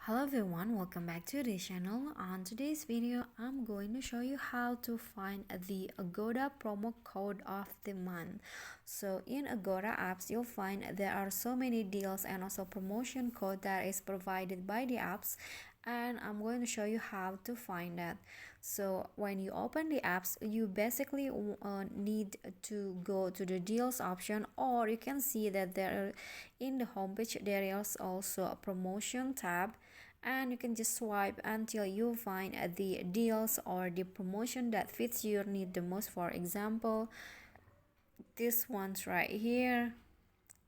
Hello everyone, welcome back to the channel. On today's video, I'm going to show you how to find the Agoda promo code of the month. So in Agoda apps, you'll find there are so many deals and also promotion code that is provided by the apps, and I'm going to show you how to find that. So when you open the apps, you basically need to go to the deals option, or you can see that there in the homepage there is also a promotion tab, and you can just swipe until you find the deals or the promotion that fits your need the most. For example, this one's right here.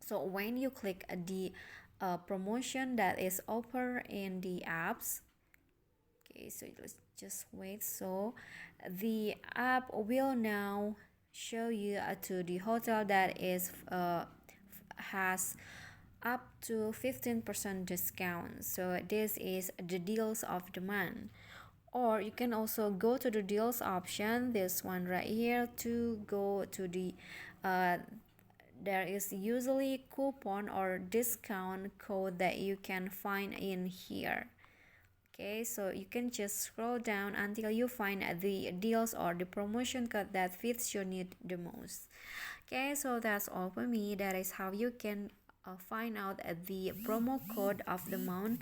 So when you click the promotion that is offered in the apps, okay, so let's just wait. So the app will now show you to the hotel that is has up to 15% discount. So this is the deals of the month. Or you can also go to the deals option, this one right here, to go to the there is usually coupon or discount code that you can find in here. Okay, so you can just scroll down until you find the deals or the promotion code that fits your need the most. Okay, so that's all for me. That is how you can find out the promo code of the month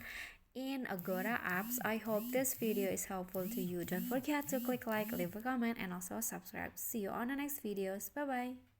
in Agoda apps. I hope this video is helpful to you. Don't forget to click like, leave a comment, and also subscribe. See you on the next videos. Bye bye.